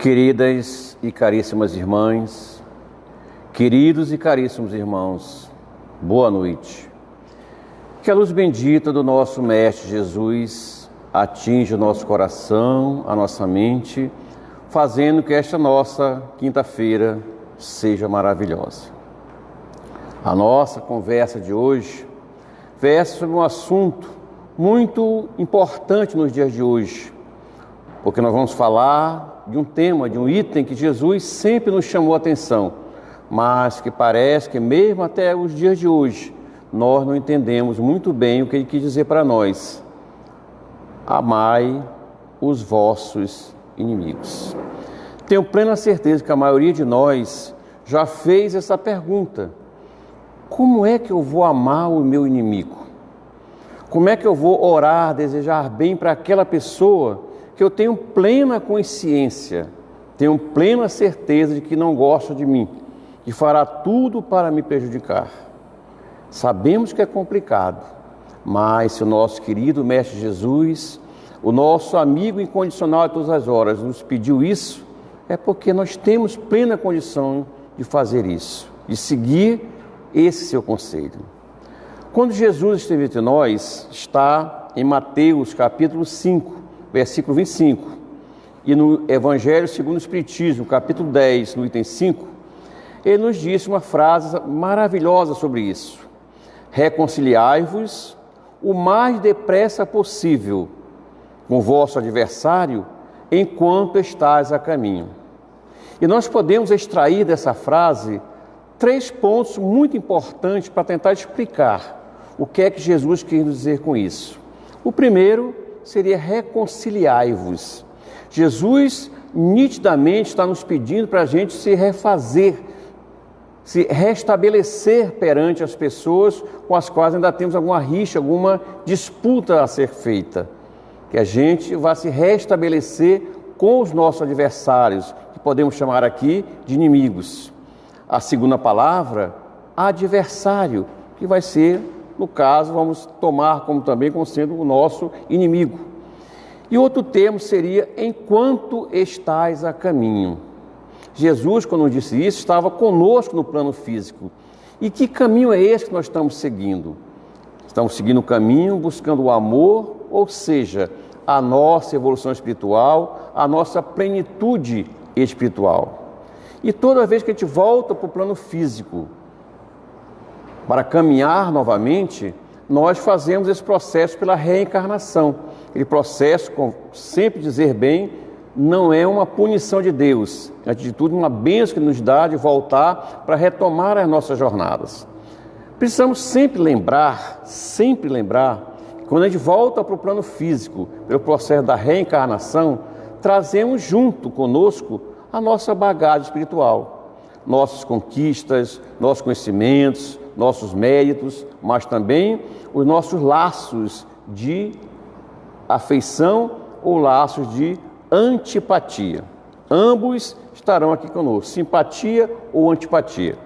Queridas e caríssimas irmãs, queridos e caríssimos irmãos, boa noite. Que a luz bendita do nosso Mestre Jesus atinja o nosso coração, a nossa mente, fazendo que esta nossa quinta-feira seja maravilhosa. A nossa conversa de hoje versa sobre um assunto muito importante nos dias de hoje, porque nós vamos falar de um tema, de um item que Jesus sempre nos chamou a atenção, mas que parece que mesmo até os dias de hoje, nós não entendemos muito bem o que ele quis dizer para nós. Amai os vossos inimigos. Tenho plena certeza que a maioria de nós já fez essa pergunta: como é que eu vou amar o meu inimigo? Como é que eu vou orar, desejar bem para aquela pessoa que eu tenho plena consciência, tenho plena certeza de que não gosta de mim, que fará tudo para me prejudicar? Sabemos que é complicado, mas se o nosso querido Mestre Jesus, o nosso amigo incondicional a todas as horas, nos pediu isso, é porque nós temos plena condição de fazer isso, de seguir esse seu conselho. Quando Jesus esteve entre nós, está em Mateus capítulo 5, versículo 25, e no Evangelho segundo o Espiritismo, capítulo 10, no item 5, ele nos disse uma frase maravilhosa sobre isso: reconciliai-vos o mais depressa possível com o vosso adversário enquanto estáis a caminho. E nós podemos extrair dessa frase 3 pontos muito importantes para tentar explicar o que é que Jesus quis dizer com isso. O primeiro seria reconciliai-vos. Jesus nitidamente está nos pedindo para a gente se refazer, se restabelecer perante as pessoas com as quais ainda temos alguma rixa, alguma disputa a ser feita. Que a gente vá se restabelecer com os nossos adversários, que podemos chamar aqui de inimigos. A segunda palavra, adversário, que vai ser, no caso, vamos tomar como também como sendo o nosso inimigo. E outro termo seria enquanto estais a caminho. Jesus, quando disse isso, estava conosco no plano físico. E que caminho é esse que nós estamos seguindo? Estamos seguindo o caminho buscando o amor, ou seja, a nossa evolução espiritual, a nossa plenitude espiritual. E toda vez que a gente volta para o plano físico, para caminhar novamente, nós fazemos esse processo pela reencarnação. Aquele processo, como sempre dizer bem, não é uma punição de Deus, é de tudo uma bênção que nos dá de voltar para retomar as nossas jornadas. Precisamos sempre lembrar, que quando a gente volta para o plano físico, pelo processo da reencarnação, trazemos junto conosco a nossa bagagem espiritual, nossas conquistas, nossos conhecimentos, nossos méritos, mas também os nossos laços de afeição ou laços de antipatia. Ambos estarão aqui conosco, simpatia ou antipatia.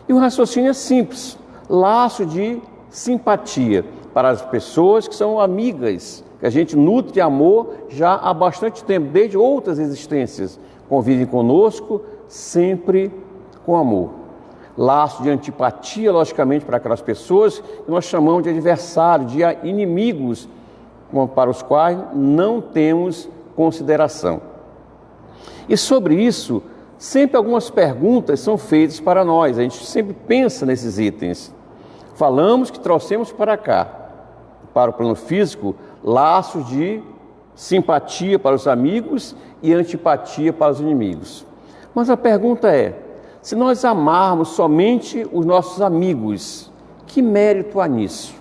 E o raciocínio é simples, laço de simpatia para as pessoas que são amigas, que a gente nutre amor já há bastante tempo, desde outras existências, convivem conosco sempre com amor. Laço de antipatia, logicamente, para aquelas pessoas que nós chamamos de adversários, de inimigos, para os quais não temos consideração. E sobre isso, sempre algumas perguntas são feitas para nós, a gente sempre pensa nesses itens. Falamos que trouxemos para cá, para o plano físico, laços de simpatia para os amigos e antipatia para os inimigos. Mas a pergunta é, se nós amarmos somente os nossos amigos, que mérito há nisso?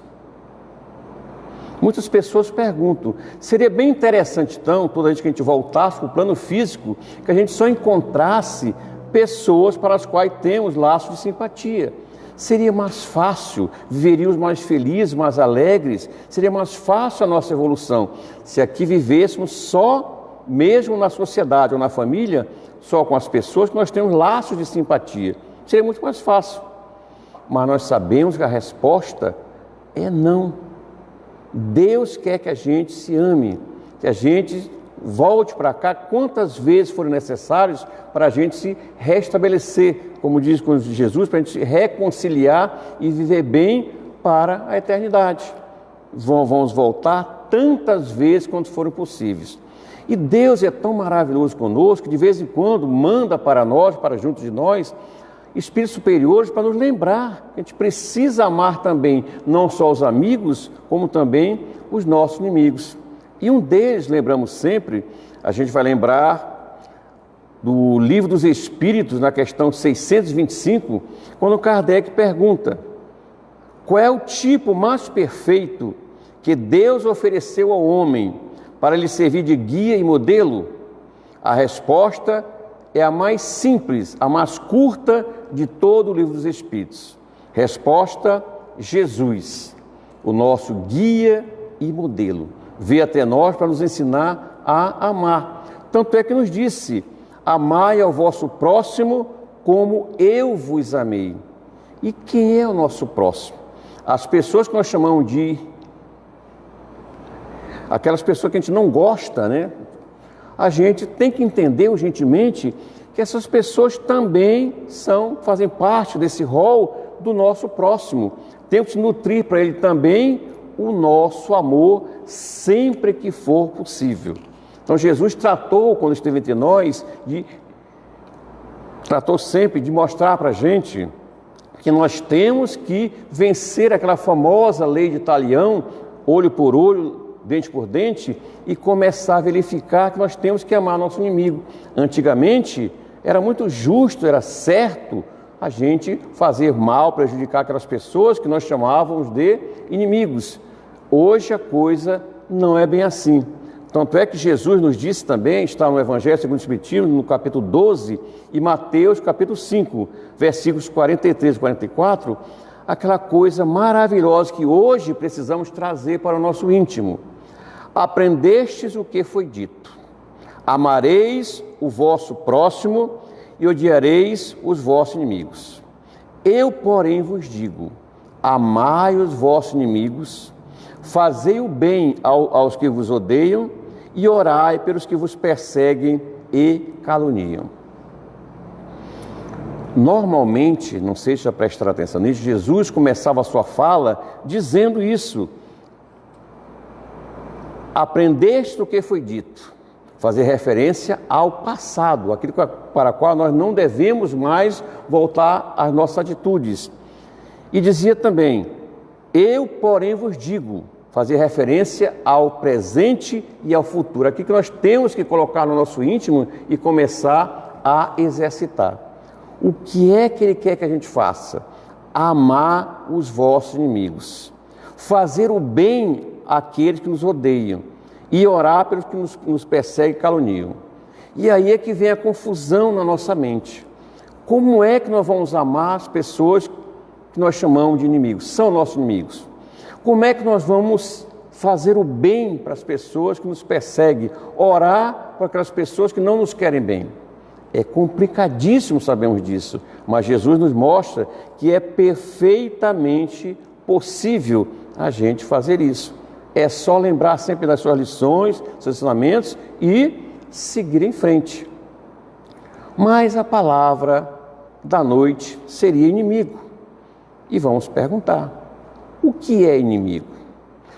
Muitas pessoas perguntam, seria bem interessante então, toda vez que a gente voltasse para o plano físico, que a gente só encontrasse pessoas para as quais temos laços de simpatia. Seria mais fácil, viveríamos mais felizes, mais alegres, seria mais fácil a nossa evolução, se aqui vivêssemos só, mesmo na sociedade ou na família, só com as pessoas que nós temos laços de simpatia. Seria muito mais fácil. Mas nós sabemos que a resposta é não. Deus quer que a gente se ame, que a gente volte para cá quantas vezes forem necessários para a gente se restabelecer, como diz Jesus, para a gente se reconciliar e viver bem para a eternidade. Vamos voltar tantas vezes quanto forem possíveis. E Deus é tão maravilhoso conosco que de vez em quando manda para nós, para junto de nós, espíritos superiores para nos lembrar que a gente precisa amar também não só os amigos, como também os nossos inimigos. E um deles, lembramos sempre, a gente vai lembrar do Livro dos Espíritos, na questão 625, quando Kardec pergunta: qual é o tipo mais perfeito que Deus ofereceu ao homem para lhe servir de guia e modelo? A resposta é a mais simples, a mais curta de todo o Livro dos Espíritos. Resposta: Jesus, o nosso guia e modelo. Veio até nós para nos ensinar a amar. Tanto é que nos disse: amai ao vosso próximo como eu vos amei. E quem é o nosso próximo? As pessoas que nós chamamos de... aquelas pessoas que a gente não gosta, né? A gente tem que entender urgentemente que essas pessoas também fazem parte desse rol do nosso próximo. Temos que nutrir para ele também o nosso amor sempre que for possível. Então Jesus tratou, quando esteve entre nós, tratou sempre de mostrar para a gente que nós temos que vencer aquela famosa lei de Talião, olho por olho, dente por dente, e começar a verificar que nós temos que amar nosso inimigo. Antigamente era muito justo, era certo a gente fazer mal, prejudicar aquelas pessoas que nós chamávamos de inimigos. Hoje a coisa não é bem assim. Tanto é que Jesus nos disse também, está no Evangelho segundo o Espiritismo, no capítulo 12, e Mateus capítulo 5, versículos 43 e 44, aquela coisa maravilhosa que hoje precisamos trazer para o nosso íntimo. Aprendestes o que foi dito: amareis o vosso próximo e odiareis os vossos inimigos. Eu, porém, vos digo: amai os vossos inimigos, fazei o bem aos que vos odeiam e orai pelos que vos perseguem e caluniam. Normalmente, não sei se já prestaram atenção nisso, Jesus começava a sua fala dizendo isso: aprendeste o que foi dito, fazer referência ao passado, aquilo para o qual nós não devemos mais voltar às nossas atitudes. E dizia também: eu, porém, vos digo, fazer referência ao presente e ao futuro, aquilo que nós temos que colocar no nosso íntimo e começar a exercitar. O que é que ele quer que a gente faça? Amar os vossos inimigos, fazer o bem àqueles que nos odeiam e orar pelos que nos perseguem e caluniam. E aí é que vem a confusão na nossa mente. Como é que nós vamos amar as pessoas que nós chamamos de inimigos? São nossos inimigos. Como é que nós vamos fazer o bem para as pessoas que nos perseguem, orar para aquelas pessoas que não nos querem bem. É complicadíssimo, sabemos disso, mas Jesus nos mostra que é perfeitamente possível a gente fazer isso. É só lembrar sempre das suas lições, seus ensinamentos e seguir em frente. Mas a palavra da noite seria inimigo. E vamos perguntar, o que é inimigo?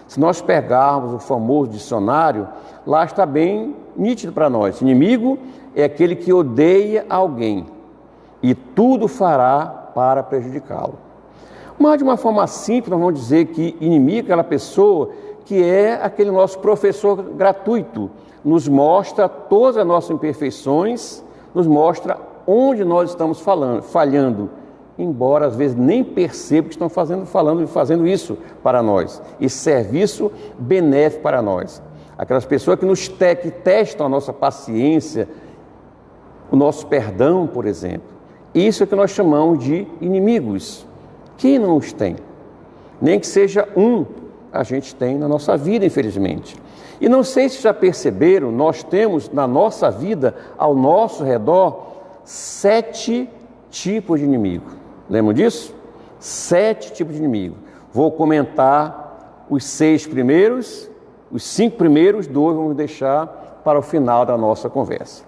Se nós pegarmos o famoso dicionário, lá está bem nítido para nós. Inimigo é aquele que odeia alguém e tudo fará para prejudicá-lo. Mas de uma forma simples, nós vamos dizer que inimigo é aquela pessoa que é aquele nosso professor gratuito, nos mostra todas as nossas imperfeições, nos mostra onde nós estamos falhando, embora às vezes nem perceba que estão fazendo isso para nós, e serviço benéfico para nós. Aquelas pessoas que testam a nossa paciência, o nosso perdão, por exemplo. Isso é que nós chamamos de inimigos. Quem não os tem? Nem que seja um, a gente tem na nossa vida, infelizmente. E não sei se já perceberam, nós temos na nossa vida, ao nosso redor, 7 tipos de inimigo. Lembram disso? 7 tipos de inimigo. Vou comentar os 6 primeiros, os 5 primeiros, 2 vamos deixar para o final da nossa conversa.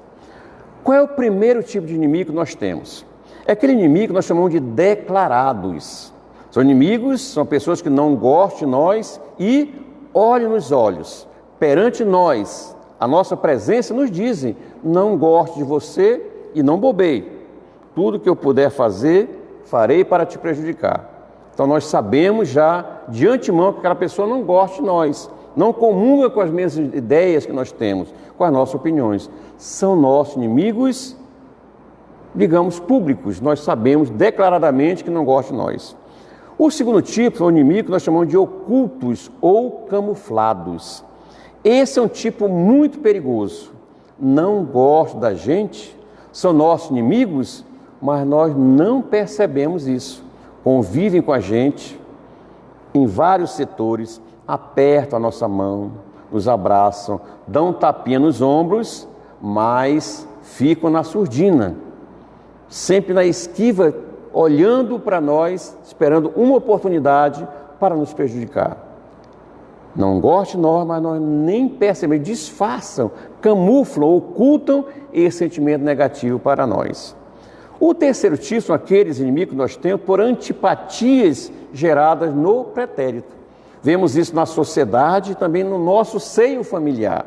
Qual é o primeiro tipo de inimigo que nós temos? É aquele inimigo que nós chamamos de declarados. São inimigos, são pessoas que não gostam de nós e olham nos olhos. Perante nós, a nossa presença nos dizem, não gosto de você e não bobei. Tudo que eu puder fazer, farei para te prejudicar. Então nós sabemos já de antemão que aquela pessoa não gosta de nós, não comunga com as mesmas ideias que nós temos, com as nossas opiniões. São nossos inimigos, digamos, públicos. Nós sabemos declaradamente que não gostam de nós. O segundo tipo é o inimigo que nós chamamos de ocultos ou camuflados. Esse é um tipo muito perigoso. Não gostam da gente, são nossos inimigos, mas nós não percebemos isso. Convivem com a gente em vários setores, apertam a nossa mão, nos abraçam, dão um tapinha nos ombros, mas ficam na surdina, sempre na esquiva, olhando para nós, esperando uma oportunidade para nos prejudicar. Não gostam de nós, mas nós nem percebemos, disfarçam, camuflam, ocultam esse sentimento negativo para nós. O terceiro tipo são aqueles inimigos que nós temos por antipatias geradas no pretérito. Vemos isso na sociedade e também no nosso seio familiar.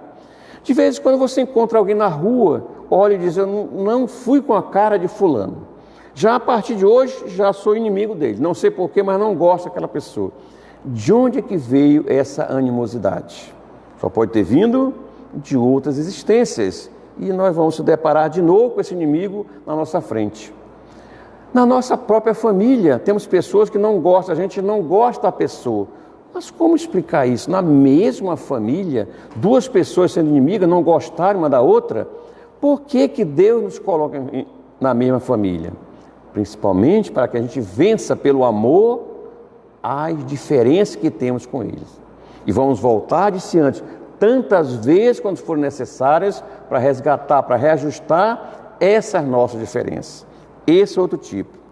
De vez em quando você encontra alguém na rua, olha e diz, eu não fui com a cara de fulano. Já a partir de hoje, já sou inimigo dele. Não sei porquê, mas não gosto daquela pessoa. De onde é que veio essa animosidade? Só pode ter vindo de outras existências. E nós vamos se deparar de novo com esse inimigo na nossa frente. Na nossa própria família, temos pessoas que não gostam, a gente não gosta da pessoa. Mas como explicar isso? Na mesma família, 2 pessoas sendo inimigas, não gostarem uma da outra, por que que Deus nos coloca na mesma família? Principalmente para que a gente vença pelo amor as diferenças que temos com eles. E vamos voltar, disse antes, tantas vezes quando forem necessárias para resgatar, para reajustar essas nossas diferenças. Esse é outro tipo.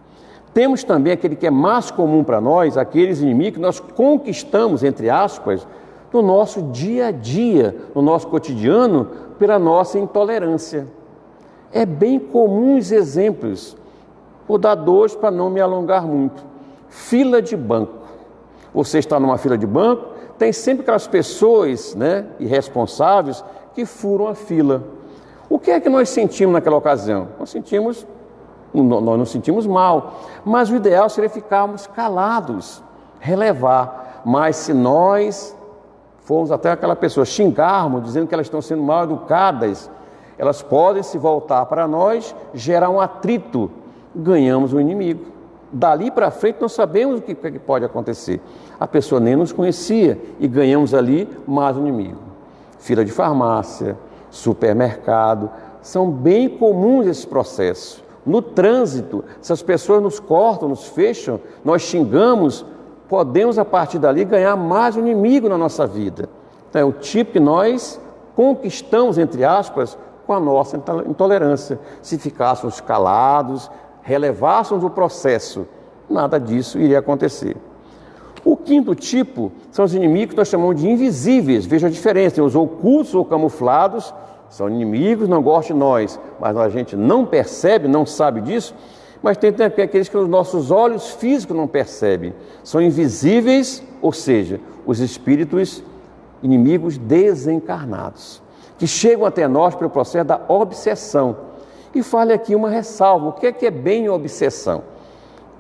Temos também aquele que é mais comum para nós, aqueles inimigos que nós conquistamos, entre aspas, no nosso dia a dia, no nosso cotidiano, pela nossa intolerância. É bem comum os exemplos. Vou dar 2 para não me alongar muito. Fila de banco. Você está numa fila de banco, tem sempre aquelas pessoas, irresponsáveis que furam a fila. O que é que nós sentimos naquela ocasião? Nós não sentimos mal, mas o ideal seria ficarmos calados, relevar. Mas se nós formos até aquela pessoa, xingarmos, dizendo que elas estão sendo mal educadas, elas podem se voltar para nós, gerar um atrito, ganhamos um inimigo. Dali para frente não sabemos o que pode acontecer. A pessoa nem nos conhecia e ganhamos ali mais um inimigo. Fila de farmácia, supermercado, são bem comuns esses processos. No trânsito, se as pessoas nos cortam, nos fecham, nós xingamos, podemos a partir dali ganhar mais um inimigo na nossa vida. Então é o tipo que nós conquistamos, entre aspas, com a nossa intolerância. Se ficássemos calados, relevássemos o processo, nada disso iria acontecer. O quinto tipo são os inimigos que nós chamamos de invisíveis. Veja a diferença, tem os ocultos ou camuflados, são inimigos, não gostam de nós, mas a gente não percebe, não sabe disso. Mas tem também aqueles que os nossos olhos físicos não percebem. São invisíveis, ou seja, os espíritos inimigos desencarnados, que chegam até nós pelo processo da obsessão. E fale aqui uma ressalva, o que é bem obsessão?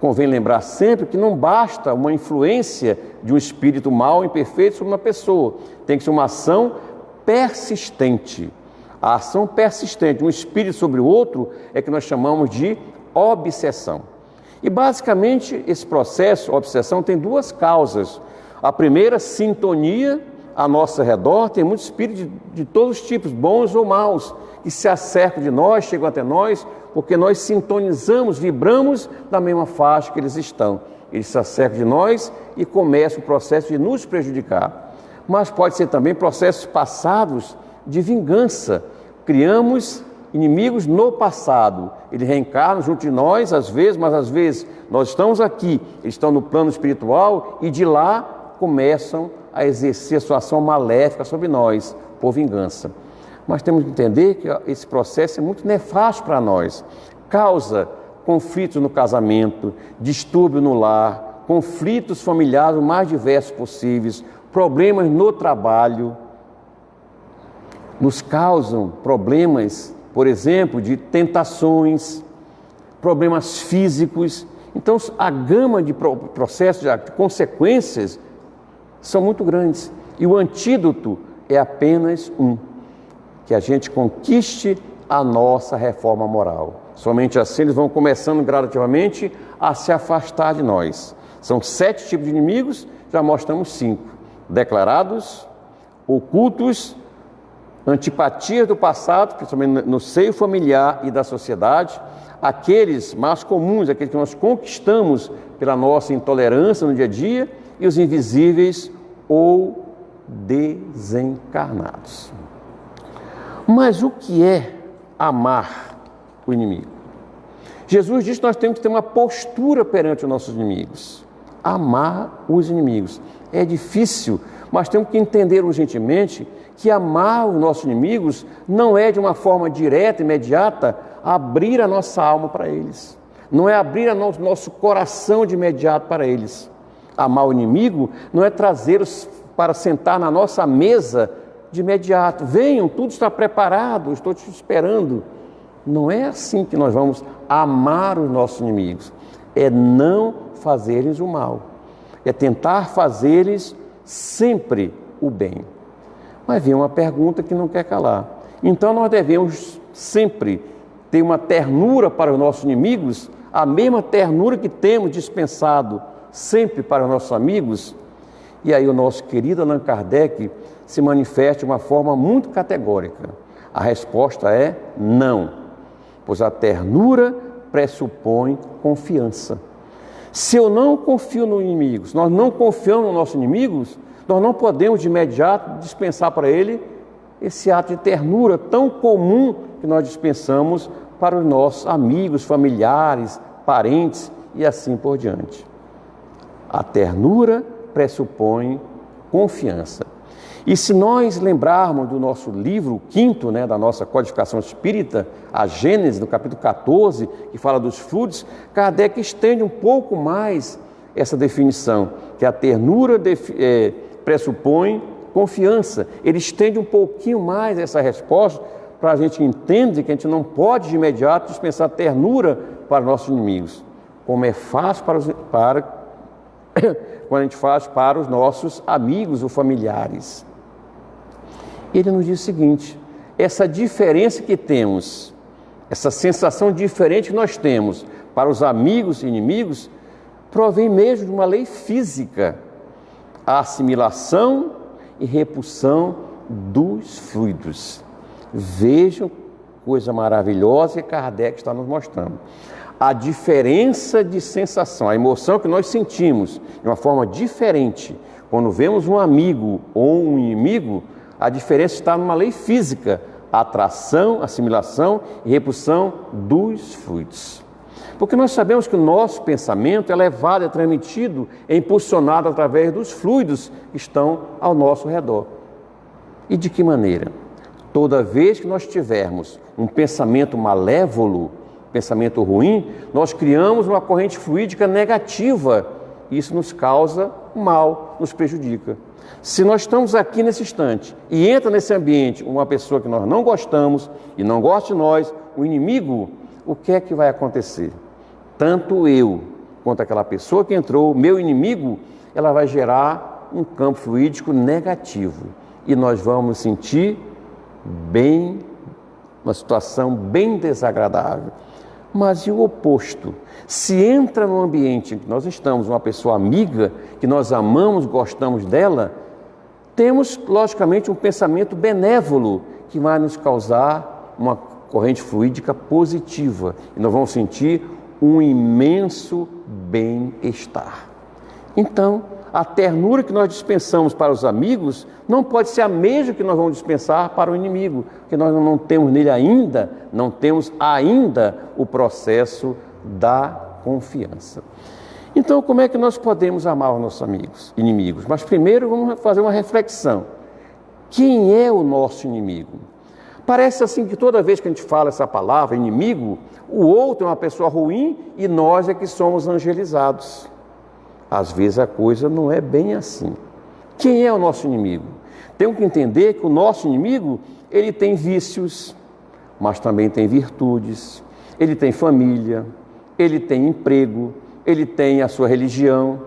Convém lembrar sempre que não basta uma influência de um espírito mau, imperfeito sobre uma pessoa. Tem que ser uma ação persistente. A ação persistente de um espírito sobre o outro é que nós chamamos de obsessão. E basicamente esse processo, obsessão, tem duas causas. A primeira, sintonia a nosso redor, tem muitos espíritos de todos os tipos, bons ou maus, que se acercam de nós, chegam até nós, porque nós sintonizamos, vibramos na mesma faixa que eles estão. Eles se acercam de nós e começa o processo de nos prejudicar. Mas pode ser também processos passados de vingança. Criamos inimigos no passado. Eles reencarnam junto de nós, às vezes, mas às vezes nós estamos aqui, eles estão no plano espiritual e de lá começam a exercer a sua ação maléfica sobre nós, por vingança. Mas temos que entender que esse processo é muito nefasto para nós. Causa conflitos no casamento, distúrbio no lar, conflitos familiares os mais diversos possíveis, problemas no trabalho. Nos causam problemas, por exemplo, de tentações, problemas físicos. Então, a gama de processos, de consequências, são muito grandes. E o antídoto é apenas um: que a gente conquiste a nossa reforma moral. Somente assim eles vão começando gradativamente a se afastar de nós. São 7 tipos de inimigos, já mostramos 5. Declarados, ocultos, antipatias do passado, principalmente no seio familiar e da sociedade, aqueles mais comuns, aqueles que nós conquistamos pela nossa intolerância no dia a dia, e os invisíveis ou desencarnados. Mas o que é amar o inimigo? Jesus diz que nós temos que ter uma postura perante os nossos inimigos. Amar os inimigos. É difícil, mas temos que entender urgentemente que amar os nossos inimigos não é de uma forma direta, imediata, abrir a nossa alma para eles. Não é abrir o nosso coração de imediato para eles. Amar o inimigo não é trazê-los para sentar na nossa mesa de imediato. Venham, tudo está preparado, estou te esperando. Não é assim que nós vamos amar os nossos inimigos. É não fazer-lhes o mal. É tentar fazer-lhes sempre o bem. Mas vem uma pergunta que não quer calar. Então nós devemos sempre ter uma ternura para os nossos inimigos, a mesma ternura que temos dispensado sempre para os nossos amigos? E aí o nosso querido Allan Kardec se manifesta de uma forma muito categórica. A resposta é não, pois a ternura pressupõe confiança. Se eu não confio nos inimigos, nós não confiamos nos nossos inimigos, nós não podemos de imediato dispensar para ele esse ato de ternura tão comum que nós dispensamos para os nossos amigos, familiares, parentes e assim por diante. A ternura pressupõe confiança. E se nós lembrarmos do nosso livro 5º, da nossa codificação espírita, a Gênesis, no capítulo 14, que fala dos frutos, Kardec estende um pouco mais essa definição, que a ternura pressupõe confiança. Ele estende um pouquinho mais essa resposta para a gente entender que a gente não pode de imediato dispensar ternura para nossos inimigos, como é fácil quando a gente faz para os nossos amigos ou familiares. Ele nos diz o seguinte: essa diferença que temos, essa sensação diferente que nós temos para os amigos e inimigos, provém mesmo de uma lei física, a assimilação e repulsão dos fluidos. Vejam coisa maravilhosa que Kardec está nos mostrando. A diferença de sensação, a emoção que nós sentimos de uma forma diferente quando vemos um amigo ou um inimigo, a diferença está numa lei física, a atração, assimilação e repulsão dos fluidos. Porque nós sabemos que o nosso pensamento é levado, é transmitido, é impulsionado através dos fluidos que estão ao nosso redor. E de que maneira? Toda vez que nós tivermos um pensamento malévolo, pensamento ruim, nós criamos uma corrente fluídica negativa. Isso nos causa mal, nos prejudica. Se nós estamos aqui nesse instante e entra nesse ambiente uma pessoa que nós não gostamos e não gosta de nós, o inimigo, o que é que vai acontecer? Tanto eu quanto aquela pessoa que entrou, meu inimigo, ela vai gerar um campo fluídico negativo. E nós vamos sentir bem, uma situação bem desagradável. Mas e o oposto? Se entra no ambiente em que nós estamos, uma pessoa amiga, que nós amamos, gostamos dela, temos, logicamente, um pensamento benévolo que vai nos causar uma corrente fluídica positiva. E nós vamos sentir um imenso bem-estar. Então, a ternura que nós dispensamos para os amigos não pode ser a mesma que nós vamos dispensar para o inimigo, porque nós não temos nele ainda, não temos ainda o processo da confiança. Então, como é que nós podemos amar os nossos inimigos? Mas primeiro vamos fazer uma reflexão. Quem é o nosso inimigo? Parece assim que toda vez que a gente fala essa palavra, inimigo, o outro é uma pessoa ruim e nós é que somos angelizados. Às vezes a coisa não é bem assim. Quem é o nosso inimigo? Temos que entender que o nosso inimigo, ele tem vícios, mas também tem virtudes. Ele tem família, ele tem emprego, ele tem a sua religião.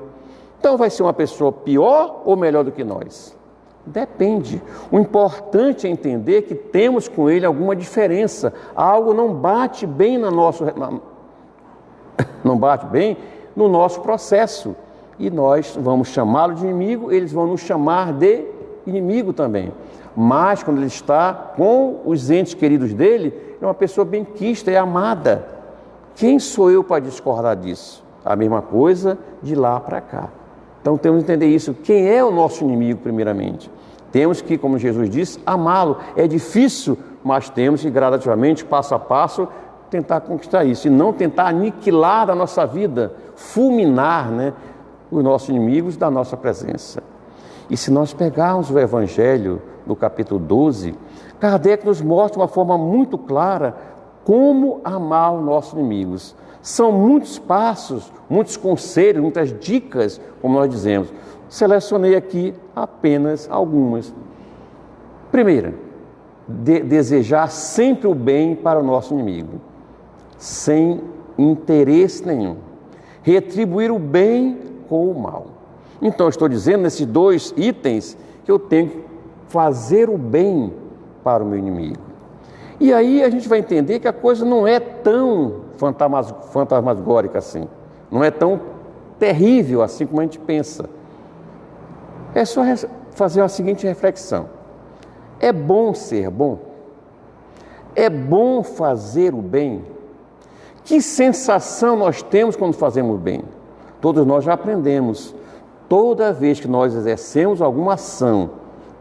Então vai ser uma pessoa pior ou melhor do que nós? Depende. O importante é entender que temos com ele alguma diferença. Algo não bate bem não bate bem no nosso processo. E nós vamos chamá-lo de inimigo, eles vão nos chamar de inimigo também. Mas quando ele está com os entes queridos dele, é uma pessoa benquista, é amada. Quem sou eu para discordar disso? A mesma coisa de lá para cá. Então temos que entender isso. Quem é o nosso inimigo, primeiramente? Temos que, como Jesus disse, amá-lo. É difícil, mas temos que gradativamente, passo a passo, tentar conquistar isso. E não tentar aniquilar a nossa vida, fulminar, os nossos inimigos da nossa presença. E se nós pegarmos o Evangelho, no capítulo 12, Kardec nos mostra de uma forma muito clara como amar os nossos inimigos. São muitos passos, muitos conselhos, muitas dicas, como nós dizemos. Selecionei aqui apenas algumas. Primeira, desejar sempre o bem para o nosso inimigo, sem interesse nenhum. Retribuir o bem com o mal. Então, estou dizendo nesses dois itens que eu tenho que fazer o bem para o meu inimigo. E aí a gente vai entender que a coisa não é tão fantasmagórica assim, não é tão terrível assim como a gente pensa. É só fazer a seguinte reflexão: é bom ser bom? É bom fazer o bem? Que sensação nós temos quando fazemos o bem? Todos nós já aprendemos. Toda vez que nós exercemos alguma ação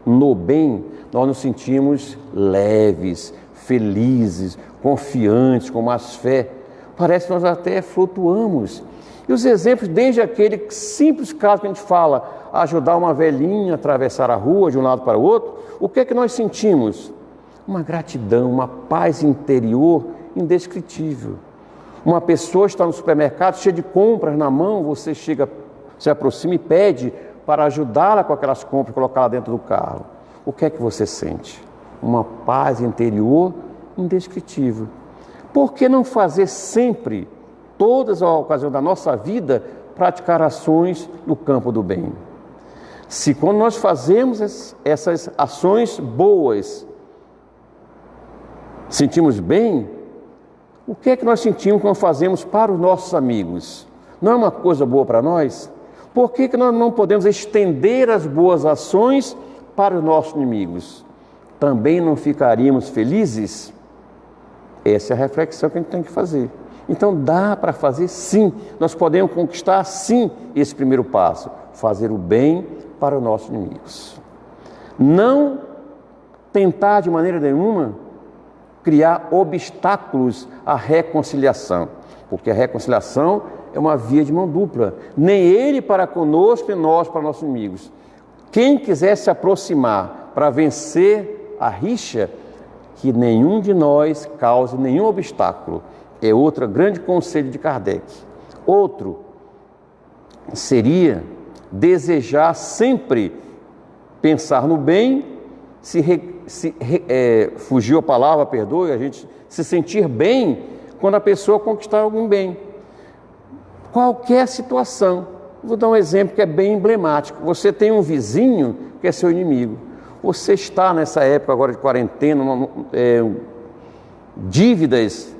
no bem, nós nos sentimos leves, felizes, confiantes, com mais fé. Parece que nós até flutuamos. E os exemplos, desde aquele simples caso que a gente fala, ajudar uma velhinha a atravessar a rua de um lado para o outro, o que é que nós sentimos? Uma gratidão, uma paz interior indescritível. Uma pessoa está no supermercado, cheia de compras na mão, você chega, se aproxima e pede para ajudá-la com aquelas compras, colocá-la dentro do carro. O que é que você sente? Uma paz interior indescritível. Por que não fazer sempre, todas as ocasiões da nossa vida, praticar ações no campo do bem? Se quando nós fazemos essas ações boas, sentimos bem, o que é que nós sentimos quando fazemos para os nossos amigos? Não é uma coisa boa para nós? Por que nós não podemos estender as boas ações para os nossos inimigos? Também não ficaríamos felizes? Essa é a reflexão que a gente tem que fazer. Então dá para fazer sim, nós podemos conquistar sim esse primeiro passo, fazer o bem para os nossos inimigos. Não tentar de maneira nenhuma criar obstáculos à reconciliação, porque a reconciliação é uma via de mão dupla, nem ele para conosco, nem nós para nossos inimigos. Quem quiser se aproximar para vencer a rixa, que nenhum de nós cause nenhum obstáculo. É outro grande conselho de Kardec. Outro seria desejar sempre pensar no bem, fugiu a palavra, perdoe, a gente se sentir bem quando a pessoa conquistar algum bem. Qualquer situação. Vou dar um exemplo que é bem emblemático. Você tem um vizinho que é seu inimigo. Você está nessa época agora de quarentena, dívidas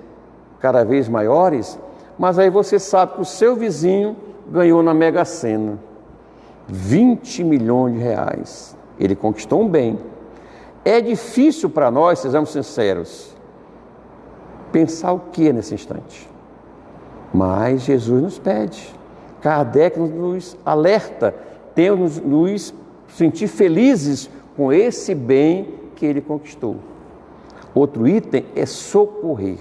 cada vez maiores, mas aí você sabe que o seu vizinho ganhou na Mega Sena 20 milhões de reais. Ele conquistou um bem. É difícil para nós, sejamos sinceros, pensar o que nesse instante? Mas Jesus nos pede. Kardec nos alerta, temos nos sentir felizes com esse bem que ele conquistou. Outro item é socorrer.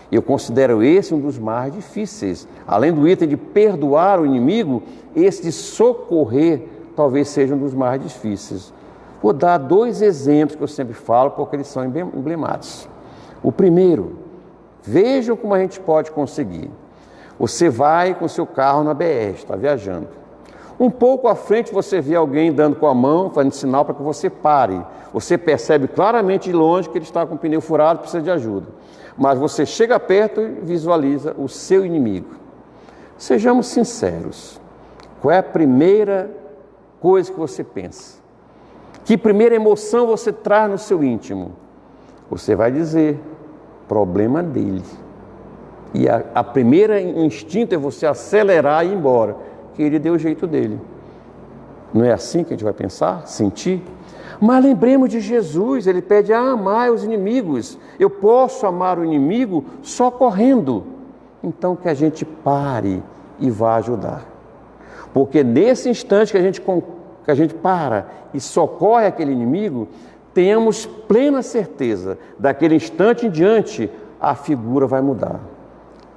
Eu considero esse um dos mais difíceis. Além do item de perdoar o inimigo, esse de socorrer talvez seja um dos mais difíceis. Vou dar 2 exemplos que eu sempre falo, porque eles são emblemáticos. O primeiro, vejam como a gente pode conseguir. Você vai com seu carro na BR, está viajando. Um pouco à frente você vê alguém dando com a mão, fazendo sinal para que você pare. Você percebe claramente de longe que ele está com o pneu furado e precisa de ajuda. Mas você chega perto e visualiza o seu inimigo. Sejamos sinceros. Qual é a primeira coisa que você pensa? Que primeira emoção você traz no seu íntimo? Você vai dizer, problema dele. E a primeira instinto é você acelerar e ir embora, que ele deu o jeito dele. Não é assim que a gente vai pensar, sentir? Mas lembremos de Jesus, ele pede a amar os inimigos. Eu posso amar o inimigo só correndo. Então que a gente pare e vá ajudar. Porque nesse instante que a gente para e socorre aquele inimigo, tenhamos plena certeza, daquele instante em diante, a figura vai mudar.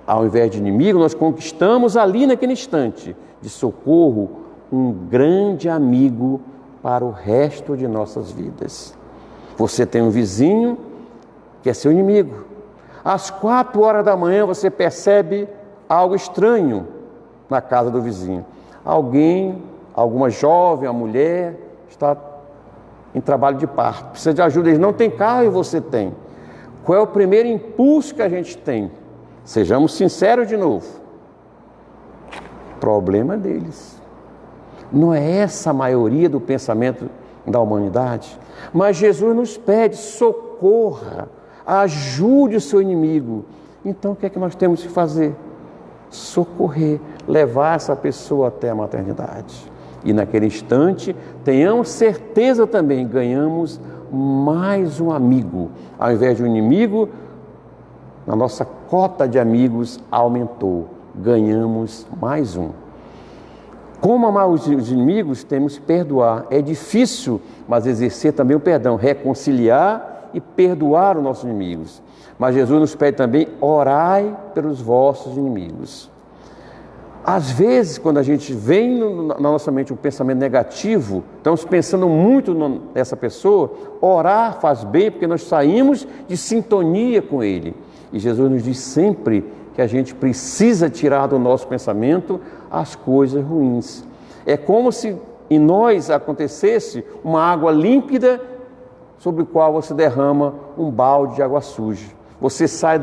Ao invés de inimigo, nós conquistamos ali naquele instante de socorro um grande amigo para o resto de nossas vidas. Você tem um vizinho que é seu inimigo. Às 4 horas da manhã você percebe algo estranho na casa do vizinho. Alguma jovem, uma mulher, está em trabalho de parto, precisa de ajuda, eles não têm carro e você tem. Qual é o primeiro impulso que a gente tem? Sejamos sinceros de novo. Problema deles. Não é essa a maioria do pensamento da humanidade? Mas Jesus nos pede, socorra, ajude o seu inimigo. Então o que é que nós temos que fazer? Socorrer, levar essa pessoa até a maternidade. E naquele instante, tenhamos certeza também, ganhamos mais um amigo. Ao invés de um inimigo, a nossa cota de amigos aumentou, ganhamos mais um. Como amar os inimigos, temos que perdoar. É difícil, mas exercer também o perdão, reconciliar e perdoar os nossos inimigos. Mas Jesus nos pede também, orai pelos vossos inimigos. Às vezes, quando a gente vem na nossa mente um pensamento negativo, estamos pensando muito nessa pessoa, orar faz bem, porque nós saímos de sintonia com ele. E Jesus nos diz sempre que a gente precisa tirar do nosso pensamento as coisas ruins. É como se em nós acontecesse uma água límpida sobre o qual você derrama um balde de água suja. Você sai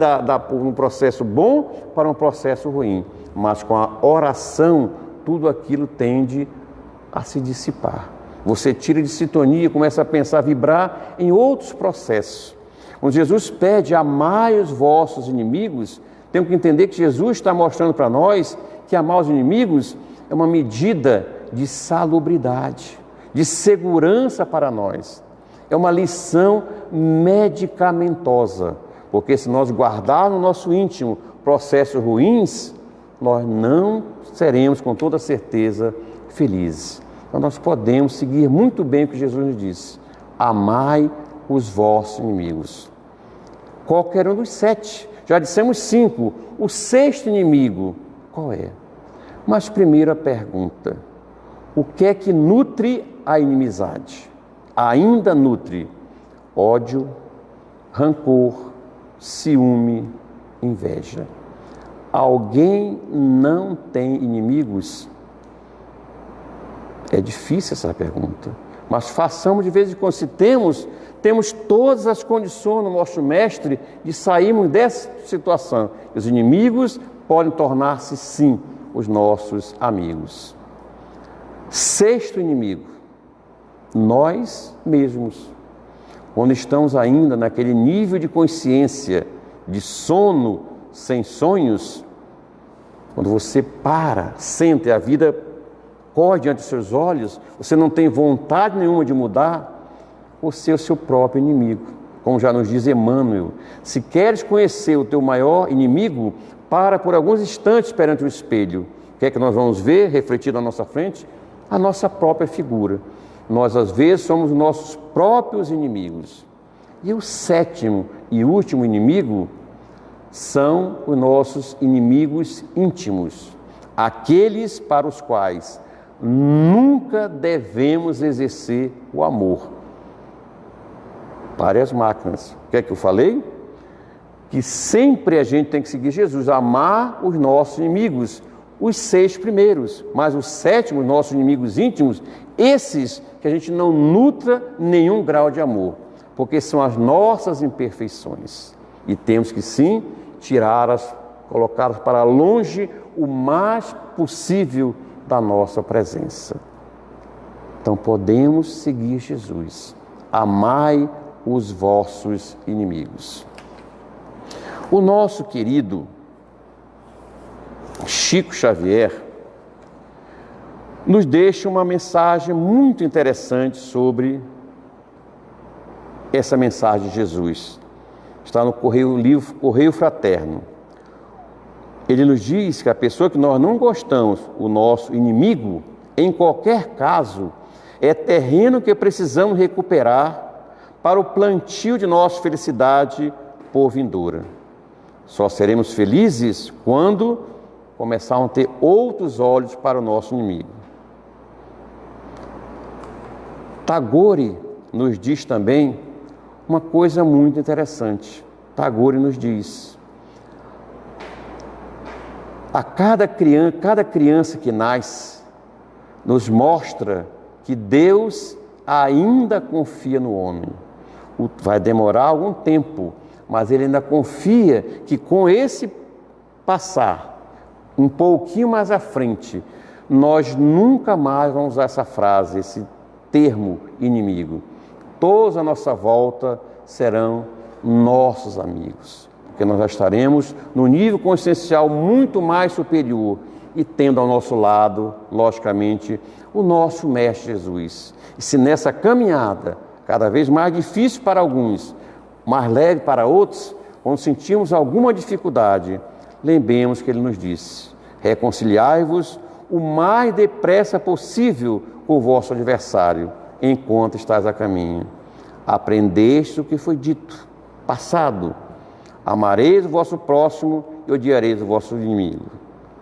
um processo bom para um processo ruim, mas com a oração tudo aquilo tende a se dissipar. Você tira de sintonia, começa a pensar, vibrar em outros processos. Quando Jesus pede, amai os vossos inimigos, temos que entender que Jesus está mostrando para nós que amar os inimigos é uma medida de salubridade, de segurança para nós. É uma lição medicamentosa, Porque se nós guardarmos no nosso íntimo processos ruins, nós não seremos com toda certeza felizes. Então nós podemos seguir muito bem o que Jesus nos disse: amai os vossos inimigos. Qualquer um dos 7. Já dissemos 5. O 6º inimigo, qual é? Mas primeiro a pergunta: o que é que nutre a inimizade? Ainda nutre ódio, rancor, ciúme, inveja. Alguém não tem inimigos? É difícil essa pergunta, mas façamos de vez em quando. Se temos todas as condições no nosso Mestre de sairmos dessa situação. Os inimigos podem tornar-se, sim, os nossos amigos. 6º inimigo, nós mesmos. Quando estamos ainda naquele nível de consciência, de sono sem sonhos, quando você sente a vida corre diante dos seus olhos, você não tem vontade nenhuma de mudar, você é o seu próprio inimigo. Como já nos diz Emmanuel, se queres conhecer o teu maior inimigo, para por alguns instantes perante o espelho. O que é que nós vamos ver refletido na nossa frente? A nossa própria figura. Nós, às vezes, somos nossos próprios inimigos. E o 7º e último inimigo são os nossos inimigos íntimos, aqueles para os quais nunca devemos exercer o amor. Pare as máquinas. O que é que eu falei? Que sempre a gente tem que seguir Jesus, amar os nossos inimigos, os 6 primeiros, mas o 7º, os nossos inimigos íntimos, esses que a gente não nutra nenhum grau de amor, porque são as nossas imperfeições. E temos que sim tirá-las, colocá-las para longe o mais possível da nossa presença. Então podemos seguir Jesus. Amai os vossos inimigos. O nosso querido Chico Xavier nos deixa uma mensagem muito interessante sobre essa mensagem de Jesus. Está no livro Correio Fraterno. Ele nos diz que a pessoa que nós não gostamos, o nosso inimigo, em qualquer caso, é terreno que precisamos recuperar para o plantio de nossa felicidade por vindoura. Só seremos felizes quando começarmos a ter outros olhos para o nosso inimigo. Tagore nos diz também uma coisa muito interessante. Tagore nos diz: cada criança que nasce nos mostra que Deus ainda confia no homem. Vai demorar algum tempo, mas Ele ainda confia que com esse passar, um pouquinho mais à frente, nós nunca mais vamos usar essa frase, esse termo inimigo. Todos à nossa volta serão nossos amigos, porque nós já estaremos no nível consciencial muito mais superior e tendo ao nosso lado, logicamente, o nosso Mestre Jesus. E se nessa caminhada, cada vez mais difícil para alguns, mais leve para outros, quando sentimos alguma dificuldade, lembremos que Ele nos disse: reconciliai-vos o mais depressa possível com o vosso adversário, enquanto estás a caminho. Aprendeste o que foi dito, passado: amareis o vosso próximo e odiareis o vosso inimigo.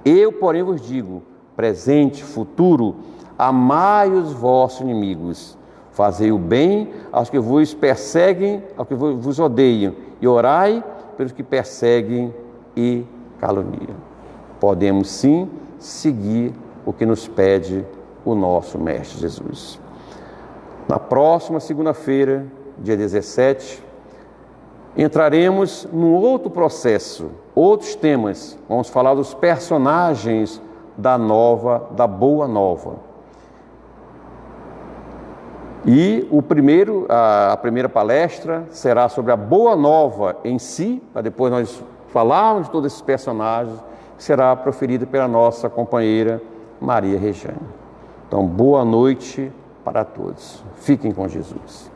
Eu, porém, vos digo, presente, futuro, amai os vossos inimigos, fazei o bem aos que vos perseguem, aos que vos odeiam, e orai pelos que perseguem e caluniam. Podemos sim seguir o que nos pede o nosso Mestre Jesus. Na próxima segunda-feira, dia 17, entraremos num outro processo, outros temas. Vamos falar dos personagens da Boa Nova. E a primeira palestra será sobre a Boa Nova em si, para depois nós falarmos de todos esses personagens, que será proferida pela nossa companheira Maria Rejane. Então, boa noite para todos. Fiquem com Jesus.